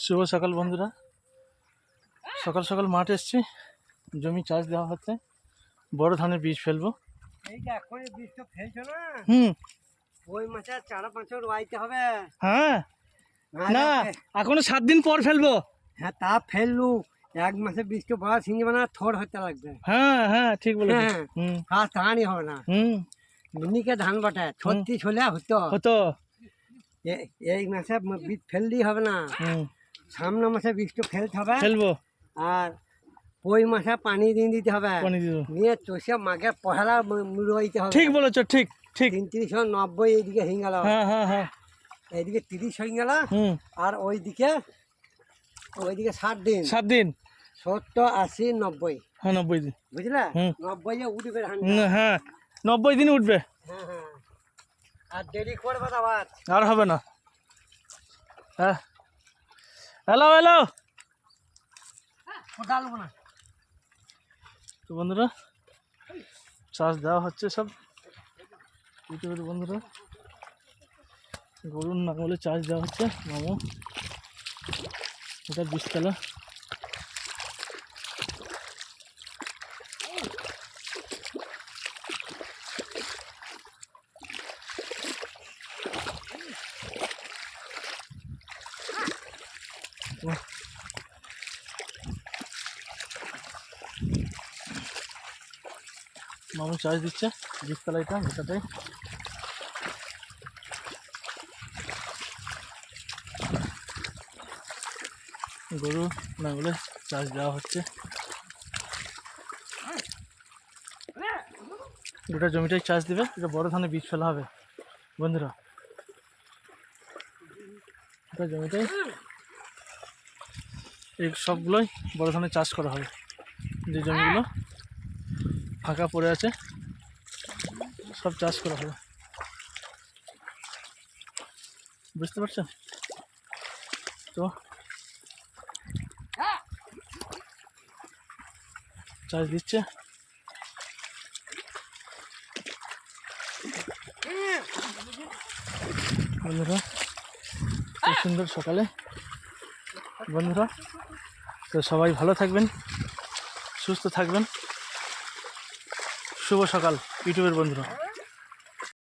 শুভ সকাল বন্ধুরা, সকাল সকাল মাঠে এসছি, জমি চাষ দেওয়া হচ্ছে, বড় ধানের বীজ ফেলবো। এই যে এখন বীজ তো ফেলছো না, ওই মাসে চারা পাঁচ ওয়াইতে হবে। হ্যাঁ না, এখনো 7 দিন পর ফেলবো। হ্যাঁ তা ফেললু, এক মাসে বীজ তো বড় সিঙ্গি বানা থোড় হতে লাগবে। হ্যাঁ হ্যাঁ ঠিক বলেছো। কাজ তাড়ানি হবে না। মিনিকে ধান বাটে 36 হলে হতো। এই মাসে বীজ ফেললেই হবে না, সামনে মাসে বীজ তো ফেলতে হবে, ফেলবো। আর ওই মাসে পানি দিয়ে দিতে হবে, নিয়ে চষে মাঘে পহেলা রইতে হবে। ঠিক বলেছো, ঠিক ঠিক। 3990 এইদিকে হয়ে গেল। হ্যাঁ হ্যাঁ হ্যাঁ, এইদিকে 30 হয়ে গেল। আর ওইদিকে 60 দিন। 7 দিন 70 80 90। হ্যাঁ 90 দিন, বুঝলে? 90 উঠবে ধান। হ্যাঁ 90 দিন উঠবে। হ্যাঁ হ্যাঁ, আর দেরি করবে আবার, আর হবে না। হ্যাঁ হ্যালো হ্যালো, ডালবো না তো বন্ধুরা চাষ দেওয়া হচ্ছে সব ইউটিউবের বন্ধুরা। গরুর নাঙলে চাষ দেওয়া হচ্ছে। মামু এটা বীজতলা। মামু চাষ দিচ্ছে বীজতলা, এটা এটাতেই। গরু নাঙলে চাষ দেওয়া হচ্ছে, গোটা জমিটাই চাষ দিবে। এটা বড় ধানে বীজ ফেলা হবে বন্ধুরা। গোটা জমিটাই এই সবগুলোই বড় ধানে চাষ করা হবে। যে জমিগুলো ফাঁকা পড়ে আছে সব চাষ করা হবে, বুঝতে পারছেন তো? চাষ দিচ্ছে বন্ধুরা, খুব সুন্দর সকালে বন্ধুরা। তো সবাই ভালো থাকবেন, সুস্থ থাকবেন। শুভ সকাল ইউটিউবের বন্ধুরা।